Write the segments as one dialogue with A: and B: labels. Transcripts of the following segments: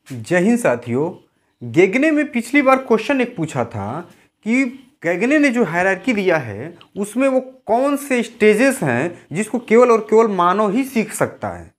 A: जय हिंद साथियों। गेगने में पिछली बार क्वेश्चन एक पूछा था कि गेगने ने जो हायरार्की दिया है उसमें वो कौन से स्टेजेस हैं जिसको केवल और केवल मानव ही सीख सकता है।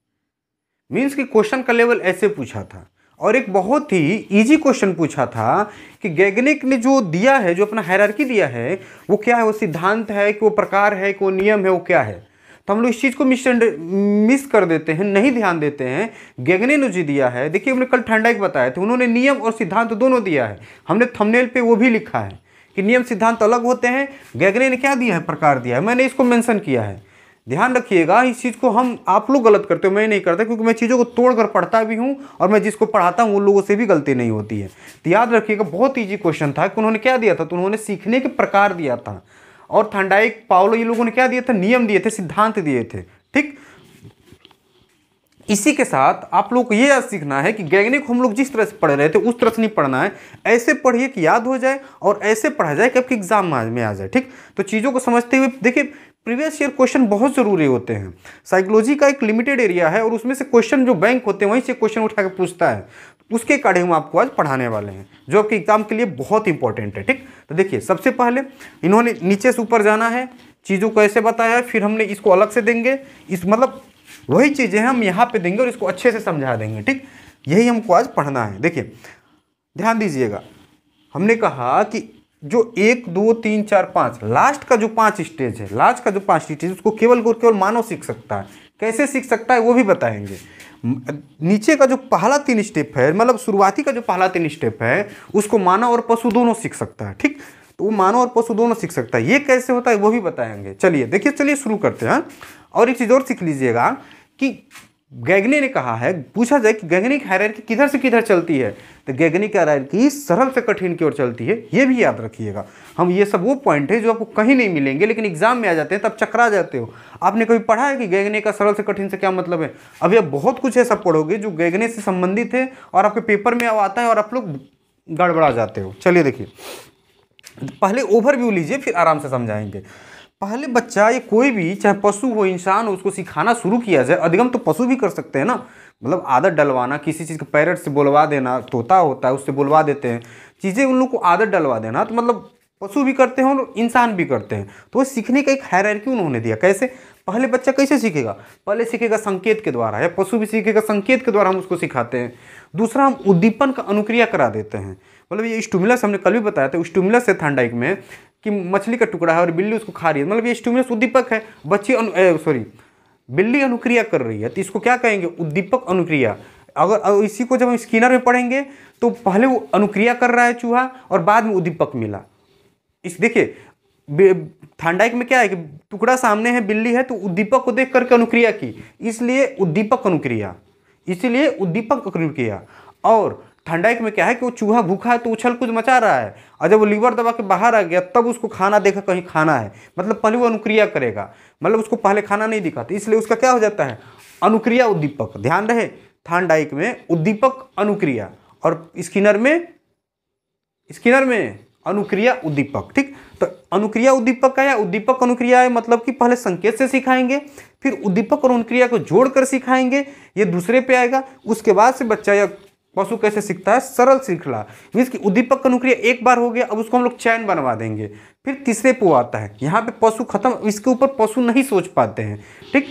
A: मीन्स कि क्वेश्चन का लेवल ऐसे पूछा था। और एक बहुत ही इजी क्वेश्चन पूछा था कि गेगनिक ने जो दिया है, जो अपना हायरार्की दिया है, वो क्या है, वो सिद्धांत है कि वो प्रकार है कि वो नियम है, वो क्या है। तो हम लोग इस चीज़ को मिस कर देते हैं, नहीं ध्यान देते हैं। गेगने ने जो दिया है, देखिए हमने कल ठंडाइक बताया था, उन्होंने नियम और सिद्धांत दोनों दिया है। हमने थंबनेल पे वो भी लिखा है कि नियम सिद्धांत अलग होते हैं। गेगने ने क्या दिया है, प्रकार दिया है, मैंने इसको मेंशन किया है। ध्यान रखिएगा, इस चीज़ को हम आप लोग गलत करते हो, मैं नहीं करता, क्योंकि मैं चीज़ों को तोड़ कर पढ़ता भी हूँ और मैं जिसको पढ़ाता हूँ उन लोगों से भी गलती नहीं होती है। तो याद रखिएगा, बहुत ईजी क्वेश्चन था कि उन्होंने क्या दिया था, तो उन्होंने सीखने के प्रकार दिया था। और थंडाइक, पावलो, ये लोगों ने क्या दिया था, नियम दिए थे, सिद्धांत दिए थे। ठीक, इसी के साथ आप लोग को ये याद सीखना है कि गेगनिक हम लोग जिस तरह से पढ़ रहे थे उस तरह से नहीं पढ़ना है। ऐसे पढ़िए कि याद हो जाए और ऐसे पढ़ा जाए कि आपके एग्जाम में आ जाए। ठीक, तो चीज़ों को समझते हुए देखिए, प्रीवियस ईयर क्वेश्चन बहुत ज़रूरी होते हैं। साइकोलॉजी का एक लिमिटेड एरिया है और उसमें से क्वेश्चन जो बैंक होते हैं वहीं से क्वेश्चन उठा के पूछता है। उसके अकॉर्डिंग हम आपको आज पढ़ाने वाले हैं, जो आपके एग्जाम के लिए बहुत इंपॉर्टेंट है। ठीक, तो देखिए, सबसे पहले इन्होंने नीचे से ऊपर जाना है, चीज़ों को ऐसे बताया है, फिर हमने इसको अलग से देंगे। इस मतलब वही चीज़ें हम यहाँ पे देंगे और इसको अच्छे से समझा देंगे। ठीक, यही हमको आज पढ़ना है। देखिए ध्यान दीजिएगा, हमने कहा कि जो 1 2 3 4 5 लास्ट का जो 5 स्टेज है, लास्ट का जो 5 स्टेज, उसको केवल और केवल मानव सीख सकता है। कैसे सीख सकता है वो भी बताएंगे। नीचे का जो पहला 3 स्टेप है, मतलब शुरुआती का जो पहला 3 स्टेप है, उसको मानव और पशु दोनों सीख सकता है। ठीक, तो वो मानव और पशु दोनों सीख सकता है। ये कैसे होता है वो भी बताएंगे। चलिए देखिए, चलिए शुरू करते हैं। और एक चीज़ और सीख लीजिएगा कि गेगने ने कहा है, पूछा जाए कि गेगनिक हायरार्की किधर से किधर चलती है, तो गेगनिक हायरार्की सरल से कठिन की ओर चलती है। ये भी याद रखिएगा। हम ये सब वो पॉइंट है जो आपको कहीं नहीं मिलेंगे, लेकिन एग्जाम में आ जाते हैं तब चकरा जाते हो। आपने कभी पढ़ा है कि गेगने का सरल से कठिन से क्या मतलब है? अभी आप बहुत कुछ ऐसा पढ़ोगे जो गेगने से संबंधित है और आपके पेपर में आता है और आप लोग गड़बड़ा जाते हो। चलिए देखिए, पहले ओवरव्यू लीजिए, फिर आराम से समझाएंगे। पहले बच्चा, ये कोई भी, चाहे पशु हो इंसान हो, उसको सिखाना शुरू किया जाए। अधिगम तो पशु भी कर सकते हैं ना, मतलब आदत डलवाना, किसी चीज़ को पैरट से बोलवा देना, तोता होता है उससे बोलवा देते हैं चीज़ें, उन लोग को आदत डलवा देना, तो मतलब पशु भी करते हैं और इंसान भी करते हैं। तो वो सीखने का एक हायरार्की उन्होंने दिया। कैसे? पहले बच्चा कैसे सीखेगा? पहले सीखेगा संकेत के द्वारा, या पशु भी सीखेगा संकेत के द्वारा, हम उसको सिखाते हैं। दूसरा, हम उद्दीपन का अनुक्रिया करा देते हैं। मतलब ये स्टिमुलस हमने कल भी बताया था, स्टिमुलस है थंडाइक में कि मछली का टुकड़ा है और बिल्ली उसको खा रही है, मतलब ये स्टिमुलस उद्दीपक है। बिल्ली अनुक्रिया कर रही है, तो इसको क्या कहेंगे? उद्दीपक अनुक्रिया। अगर इसी को जब हम स्किनर में पढ़ेंगे तो पहले वो अनुक्रिया कर रहा है चूहा और बाद में उद्दीपक मिला। इस देखिए, थंडाइक में क्या है कि टुकड़ा सामने है, बिल्ली है, तो उद्दीपक को देख करके अनुक्रिया की, इसलिए उद्दीपक अनुक्रिया, इसीलिए उद्दीपक अनुक्रिया। और थंडाइक में क्या है कि वो चूहा भूखा है तो उछल कूद मचा रहा है, और जब वो लीवर दबा के बाहर आ गया तब उसको खाना देखा, कहीं खाना है, मतलब पहले वो अनुक्रिया करेगा, मतलब उसको पहले खाना नहीं दिखाता, इसलिए उसका क्या हो जाता है? अनुक्रिया उद्दीपक। ध्यान रहे, थंडाइक में उद्दीपक अनुक्रिया और स्किनर में अनुक्रिया उद्दीपक। ठीक, तो अनुक्रिया उद्दीपक का या उद्दीपक अनुक्रिया है, मतलब कि पहले संकेत से सिखाएंगे, फिर उद्दीपक और अनुक्रिया को जोड़कर सिखाएंगे, ये दूसरे पे आएगा। उसके बाद से बच्चा या पशु कैसे सीखता है? सरल श्रृंखला, मीन्स कि उद्दीपक अनुक्रिया एक बार हो गया, अब उसको हम लोग चैन बनवा देंगे। फिर तीसरे पे आता है, यहाँ पे पशु खत्म, इसके ऊपर पशु नहीं सोच पाते हैं। ठीक,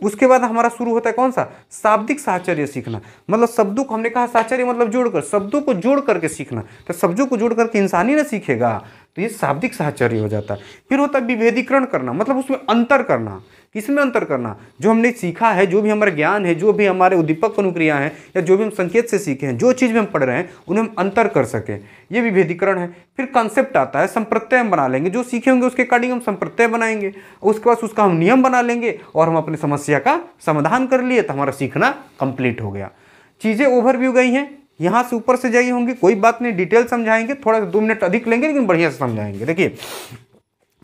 A: उसके बाद हमारा शुरू होता है कौन सा? शाब्दिक साहचर्य सीखना, मतलब शब्दों को, हमने कहा साहचर्य मतलब जोड़कर, शब्दों को जोड़ करके सीखना। तो शब्दों को जोड़ करके इंसान ही ना सीखेगा, तो ये शाब्दिक साहचर्य हो जाता है। फिर होता है विभेदीकरण करना, मतलब उसमें अंतर करना। किसमें अंतर करना? जो हमने सीखा है, जो भी हमारा ज्ञान है, जो भी हमारे उद्दीपक अनुक्रिया हैं, या जो भी हम संकेत से सीखे हैं, जो चीज़ भी हम पढ़ रहे हैं उन्हें हम अंतर कर सकें, ये विभेदीकरण है। फिर कॉन्सेप्ट आता है, संप्रत्यय हम बना लेंगे, जो सीखे होंगे उसके अकॉर्डिंग हम संप्रत्यय बनाएंगे, उसके बाद उसका हम नियम बना लेंगे और हम अपनी समस्या का समाधान कर लिए, तो हमारा सीखना कंप्लीट हो गया। चीज़ें ओवरव्यू गई हैं, यहाँ से ऊपर से जाइए होंगी, कोई बात नहीं, डिटेल समझाएंगे, थोड़ा 2 मिनट अधिक लेंगे लेकिन बढ़िया से समझाएंगे। देखिए,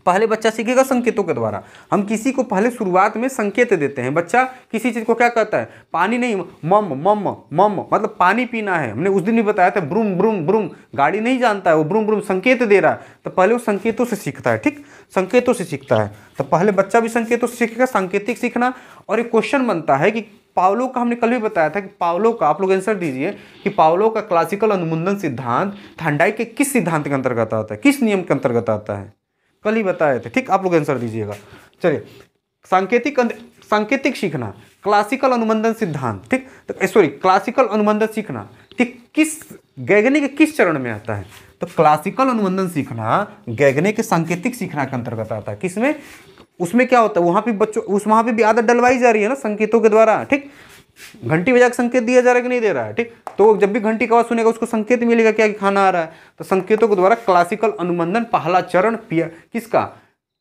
A: पहले बच्चा सीखेगा संकेतों के द्वारा। हम किसी को पहले शुरुआत में संकेत देते हैं। बच्चा किसी चीज़ को क्या कहता है? पानी नहीं, मम मम मम, मतलब पानी पीना है। हमने उस दिन भी बताया था, ब्रूम ब्रूम ब्रूम, गाड़ी नहीं जानता है वो, ब्रूम ब्रूम संकेत दे रहा है, तो पहले वो संकेतों से सीखता है। ठीक, संकेतों से सीखता है, तो पहले बच्चा भी संकेतों से सीखेगा, सांकेतिक सीखना। और एक क्वेश्चन बनता है कि पावलो का हमने कल भी बताया था कि पावलो का, आप लोग आंसर दीजिए कि पावलो का क्लासिकल अनुमंडन सिद्धांत थॉर्नडाइक के किस सिद्धांत के अंतर्गत आता है, किस नियम के अंतर्गत आता है, कल ही बताए थे। ठीक, आप लोग आंसर दीजिएगा। चलिए, सांकेतिक सीखना, क्लासिकल अनुबंधन सिद्धांत, ठीक, तो सॉरी क्लासिकल अनुबंधन सीखना, ठीक, किस गैगने के किस चरण में आता है? तो क्लासिकल अनुबंधन सीखना गैगने के सांकेतिक सीखना के अंतर्गत आता है। किसमें? उसमें क्या होता है, वहां पे बच्चों वहां पे भी आदत डलवाई जा रही है ना संकेतों के द्वारा। ठीक, घंटी बजा के संकेत दिया जा रहा है कि नहीं दे रहा है? ठीक, तो जब भी घंटी का आवाज सुनेगा उसको संकेत मिलेगा क्या कि खाना आ रहा है। तो संकेतों के द्वारा क्लासिकल अनुबंधन पहला चरण किसका?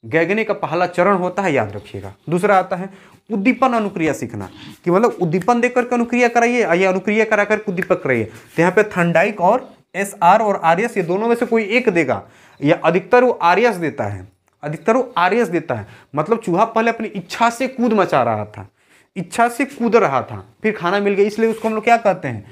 A: गैगने का पहला चरण होता है, याद रखिएगा। दूसरा आता है उद्दीपन अनुक्रिया सीखना, कि मतलब उद्दीपन देकर के अनुक्रिया कराइए या अनुक्रिया करा कर उद्दीपक कराइए। तो यहाँ पे थॉर्नडाइक और SR और RS ये दोनों में से कोई एक देगा, या अधिकतर वो RS देता है, अधिकतर वो RS देता है। मतलब चूहा पहले अपनी इच्छा से कूद मचा रहा था, इच्छा से कूद रहा था, फिर खाना मिल गया, इसलिए उसको हम लोग क्या कहते हैं?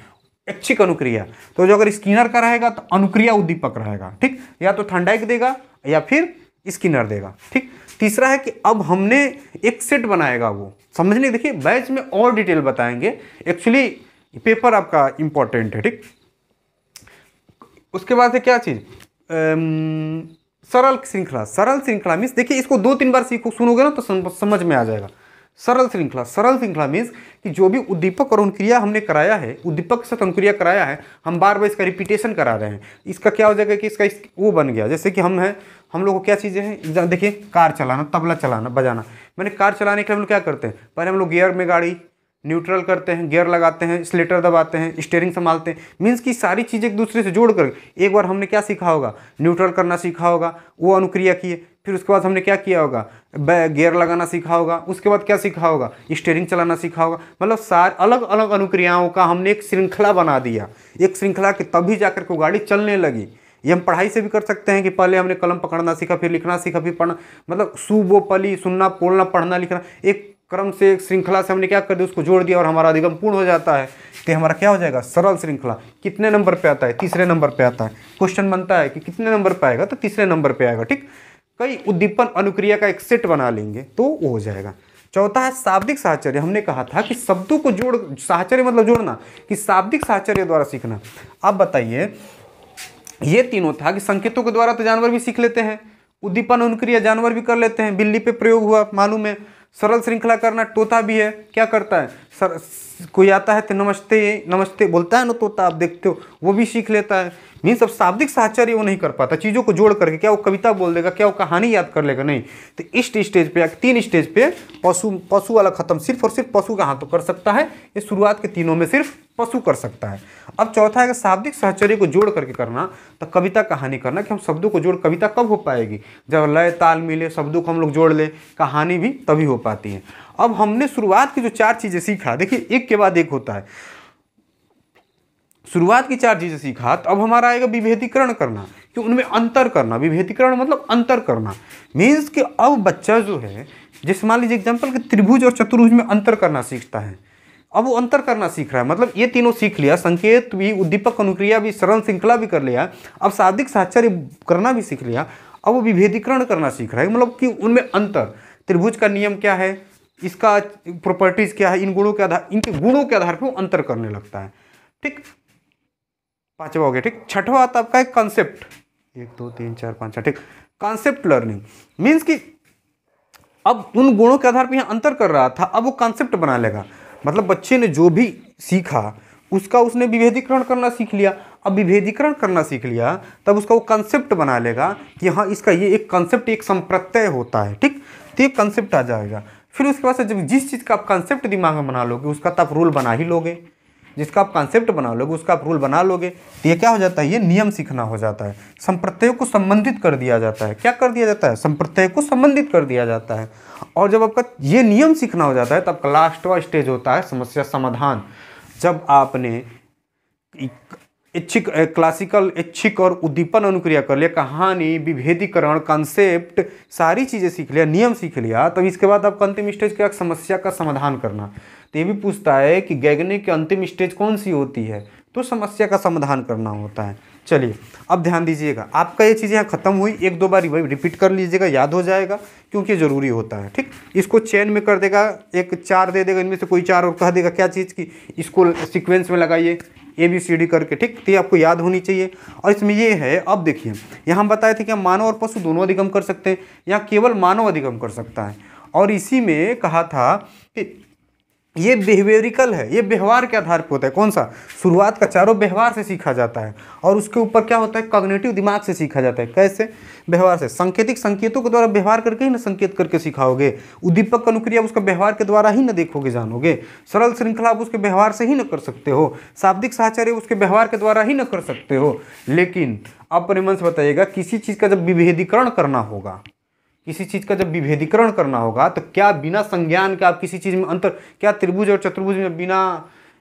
A: ऐच्छिक अनुक्रिया। तो जो अगर स्किनर का रहेगा तो अनुक्रिया उद्दीपक रहेगा। ठीक, या तो थॉर्नडाइक देगा या फिर स्किनर देगा। ठीक, तीसरा है कि अब हमने एक सेट बनाएगा, वो समझने, देखिए बैच में और डिटेल बताएंगे, एक्चुअली पेपर आपका इंपॉर्टेंट है। ठीक, उसके बाद है क्या चीज? सरल श्रृंखला। सरल श्रृंखला मीन्स देखिए इसको 2-3 बार सीखो, सुनोगे ना तो समझ में आ जाएगा। सरल श्रृंखला, सरल श्रृंखला मीन्स कि जो भी उद्दीपक और अनुक्रिया हमने कराया है, उद्दीपक के साथ अनुक्रिया कराया है, हम बार बार इसका रिपीटेशन करा रहे हैं। इसका क्या हो जाएगा कि इसका वो बन गया, जैसे कि हम लोग को क्या चीज़ें हैं, देखिए कार चलाना, तबला चलाना, बजाना। मैंने कार चलाने के लिए हम लोग क्या करते हैं? पहले हम लोग गियर में गाड़ी न्यूट्रल करते हैं, गियर लगाते हैं, स्लेटर दबाते हैं, स्टीयरिंग संभालते हैं, मीन्स की सारी चीज़ें एक दूसरे से जोड़ कर एक बार हमने क्या सीखा होगा? न्यूट्रल करना सीखा होगा, वो अनुक्रिया किए। फिर उसके बाद हमने क्या किया होगा? गियर लगाना सीखा होगा। उसके बाद क्या सीखा होगा? स्टीयरिंग चलाना सीखा होगा। मतलब सारे अलग अलग अनुक्रियाओं का हमने एक श्रृंखला बना दिया, एक श्रृंखला के तभी जाकर के गाड़ी चलने लगी। ये हम पढ़ाई से भी कर सकते हैं कि पहले हमने कलम पकड़ना सीखा, फिर लिखना सीखा, फिर पढ़ना, मतलब सुबो पली, सुनना, बोलना, पढ़ना, लिखना, एक क्रम से, एक श्रृंखला से हमने क्या कर दिया? उसको जोड़ दिया और हमारा अधिगम पूर्ण हो जाता है। तो हमारा क्या हो जाएगा? सरल श्रृंखला। कितने नंबर पे आता है? तीसरे नंबर पे आता है। क्वेश्चन बनता है कि कितने नंबर पे आएगा? तो तीसरे नंबर पे आएगा। ठीक, कई उद्दीपन अनुक्रिया का एक सेट बना लेंगे तो वो हो जाएगा। चौथा है शाब्दिक साहचर्य। हमने कहा था कि शब्दों को जोड़, साहचर्य मतलब जोड़ना, कि शाब्दिक साहचर्य द्वारा सीखना। अब बताइए, ये तीनों था कि संकेतों के द्वारा तो जानवर भी सीख लेते हैं, उद्दीपन अनुक्रिया जानवर भी कर लेते हैं, बिल्ली पे प्रयोग हुआ मालूम है। सरल श्रृंखला करना तोता भी है, क्या करता है? कोई आता है तो नमस्ते नमस्ते बोलता है ना तोता, आप देखते हो, वो भी सीख लेता है। मीन्स अब शाब्दिक साहचर्य वो नहीं कर पाता, चीज़ों को जोड़ करके। क्या वो कविता बोल देगा? क्या वो कहानी याद कर लेगा? नहीं। तो इस स्टेज पे, 3 स्टेज पे पशु वाला खत्म, सिर्फ और सिर्फ पशु कहाँ तो कर सकता है, ये शुरुआत के तीनों में सिर्फ पशु कर सकता है। अब चौथा है कि शाब्दिक साहचर्य को जोड़ करके करना, तो कविता कहानी करना, कि हम शब्दों को जोड़, कविता कब हो पाएगी? जब लय ताल मिले, शब्दों को हम लोग जोड़ ले, कहानी भी तभी हो पाती है। अब हमने शुरुआत की जो 4 चीजें सीखा, देखिए एक के बाद एक होता है, शुरुआत की 4 चीजें सीखा, तो अब हमारा आएगा विभेदीकरण करना, कि उनमें अंतर करना। विभेदीकरण मतलब अंतर करना, मीन्स कि अब बच्चा जो है, जैसे मान लीजिए एग्जाम्पल कि त्रिभुज और चतुर्भुज में अंतर करना सीखता है, अब वो अंतर करना सीख रहा है। मतलब ये तीनों सीख लिया, संकेत भी, उद्दीपक अनुक्रिया भी, सरल श्रृंखला भी कर लिया, अब शाब्दिक साहचर्य करना भी सीख लिया। अब वो विभेदीकरण करना सीख रहा है, मतलब कि उनमें अंतर, त्रिभुज का नियम क्या है, इसका प्रॉपर्टीज क्या है, इन गुणों के आधार, इनके गुणों के आधार पर वो अंतर करने लगता है। ठीक, 5वां हो गया। ठीक, 6वां आता है आपका एक कॉन्सेप्ट, 1 2 3 4 5। ठीक, कॉन्सेप्ट लर्निंग मीन्स कि अब उन गुणों के आधार पर यहाँ अंतर कर रहा था, अब वो कॉन्सेप्ट बना लेगा। मतलब बच्चे ने जो भी सीखा उसका उसने विभेदीकरण करना सीख लिया। अब विभेदीकरण करना सीख लिया तब उसका वो कंसेप्ट बना लेगा कि हाँ इसका ये एक कंसेप्ट, एक संप्रत्यय होता है। ठीक, तो ये कंसेप्ट आ जाएगा। फिर उसके बाद से जब जिस चीज़ का आप कंसेप्ट दिमाग में बना लोगे उसका तो आप रूल बना ही लोगे, जिसका आप कंसेप्ट बना लोगे उसका आप रूल बना लोगे। तो ये क्या हो जाता है? ये नियम सीखना हो जाता है। संप्रत्ययों को संबंधित कर दिया जाता है। क्या कर दिया जाता है? संप्रत्यय को संबंधित कर दिया जाता है। और जब आपका ये नियम सीखना हो जाता है तब आपका लास्टवा स्टेज होता है समस्या समाधान। जब आपने इच्छिक, क्लासिकल, ऐच्छिक और उद्दीपन अनुक्रिया कर लिया, कहानी, विभेदीकरण, कॉन्सेप्ट, सारी चीज़ें सीख लिया, नियम सीख लिया, तब इसके बाद आपका अंतिम स्टेज क्या? समस्या का समाधान करना। तो ये भी पूछता है कि गैगने की अंतिम स्टेज कौन सी होती है? तो समस्या का समाधान करना होता है। चलिए अब ध्यान दीजिएगा, आपका ये चीज़ें यहाँ खत्म हुई, एक दो बार रिपीट कर लीजिएगा, याद हो जाएगा क्योंकि ज़रूरी होता है। ठीक, इसको चेन में कर देगा, एक 4 दे देगा, इनमें से कोई 4 और कह देगा क्या चीज़ की, इसको सीक्वेंस में लगाइए ABCD करके। ठीक, तो ये आपको याद होनी चाहिए। और इसमें ये है, अब देखिए यहाँ हम बताए थे कि हम मानव और पशु दोनों अधिगम कर सकते हैं, यहाँ केवल मानव अधिगम कर सकता है। और इसी में कहा था कि ये बिहेवियरिकल है, ये व्यवहार के आधार पर होता है। कौन सा? शुरुआत का चारों व्यवहार से सीखा जाता है और उसके ऊपर क्या होता है, कॉग्निटिव दिमाग से सीखा जाता है। कैसे? व्यवहार से। सांकेतिक संकेतों के द्वारा व्यवहार करके ही ना संकेत करके सिखाओगे। उद्दीपक अनुक्रिया उसका व्यवहार के द्वारा ही ना देखोगे जानोगे। सरल श्रृंखला आप उसके व्यवहार से ही ना कर सकते हो। शाब्दिक साहचर्य उसके व्यवहार के द्वारा ही ना कर सकते हो। लेकिन अब परिमन से बताइएगा, किसी चीज़ का जब विभेदीकरण करना होगा, किसी चीज़ का जब विभेदीकरण करना होगा तो क्या बिना संज्ञान के आप किसी चीज़ में अंतर, क्या त्रिभुज और चतुर्भुज में बिना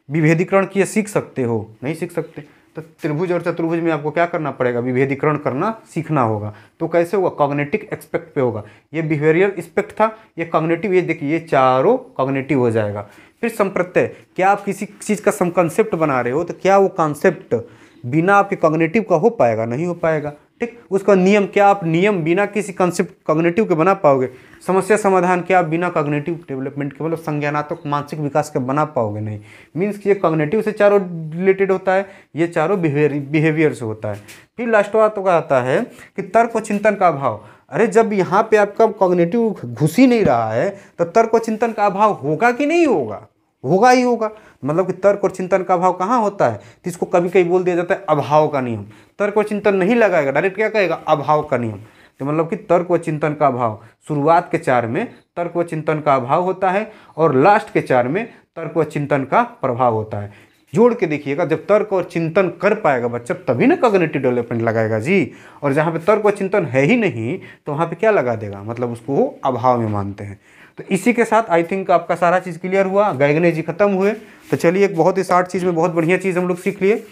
A: विभेदीकरण किए सीख सकते हो? नहीं सीख सकते। तो त्रिभुज और चतुर्भुज में आपको क्या करना पड़ेगा? विभेदीकरण करना सीखना होगा। तो कैसे होगा? कॉग्निटिव एस्पेक्ट पे होगा। ये बिहेवियरल एस्पेक्ट था, ये कॉग्निटिव, ये देखिए ये चारों कॉग्निटिव हो जाएगा। फिर संप्रत्यय, क्या आप किसी चीज़ का सम कंसेप्ट बना रहे हो तो क्या वो कॉन्सेप्ट बिना आपके कॉग्निटिव का हो पाएगा? नहीं हो पाएगा। ठीक, उसका नियम, क्या आप नियम बिना किसी कॉन्सेप्ट कॉग्निटिव के बना पाओगे? समस्या समाधान क्या आप बिना कॉग्निटिव डेवलपमेंट के, मतलब संज्ञानात्मक मानसिक विकास के बना पाओगे? नहीं। मीन्स कि ये कॉग्निटिव से चारों रिलेटेड होता है, ये चारों बिहेवियर से होता है। फिर लास्ट बात तो आता है कि तर्क व चिंतन का अभाव। अरे जब यहाँ पे आपका कॉग्निटिव घुस ही नहीं रहा है तो तर्क व चिंतन का अभाव होगा कि नहीं होगा? होगा ही होगा। मतलब कि तर्क और चिंतन का अभाव कहाँ होता है? तो इसको कभी कभी बोल दिया जाता है अभाव का नियम। तर्क और चिंतन नहीं लगाएगा, डायरेक्ट क्या कहेगा? अभाव का नियम। तो मतलब कि तर्क व चिंतन का अभाव, शुरुआत के 4 में तर्क व चिंतन का अभाव होता है और लास्ट के 4 में तर्क व चिंतन का प्रभाव होता है। जोड़ के देखिएगा, जब तर्क और चिंतन कर पाएगा बच्चा तभी ना कॉग्निटिव डेवलपमेंट लगाएगा जी। और जहाँ पे तर्क और चिंतन है ही नहीं तो वहाँ पे क्या लगा देगा? मतलब उसको वो अभाव में मानते हैं। तो इसी के साथ आई थिंक आपका सारा चीज़ क्लियर हुआ, गैगने जी खत्म हुए। तो चलिए एक बहुत ही शार्ट चीज़ में बहुत बढ़िया चीज़ हम लोग सीख लिए।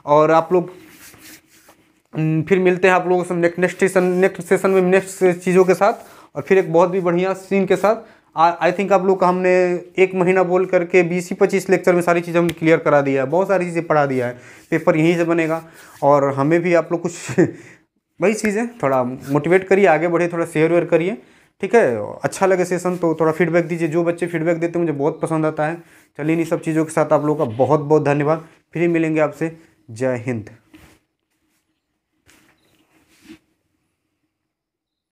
A: और आप लोग फिर मिलते हैं आप लोगों से नेक्स्ट सेशन में नेक्स्ट चीज़ों के साथ, और फिर एक बहुत भी बढ़िया सीन के साथ। आई थिंक आप लोग का हमने 1 महीना बोल करके 20-25 लेक्चर में सारी चीज़ें हमने क्लियर करा दिया है, बहुत सारी चीज़ें पढ़ा दिया है। पेपर यहीं से बनेगा और हमें भी आप लोग कुछ वही चीज़ें थोड़ा मोटिवेट करिए, आगे बढ़े, थोड़ा शेयर वेयर करिए। ठीक है, अच्छा लगे सेशन तो थोड़ा फीडबैक दीजिए। जो बच्चे फीडबैक देते हैं मुझे बहुत पसंद आता है। चलिए इन सब चीज़ों के साथ आप लोगों का बहुत बहुत धन्यवाद। फिर मिलेंगे आपसे। जय हिंद।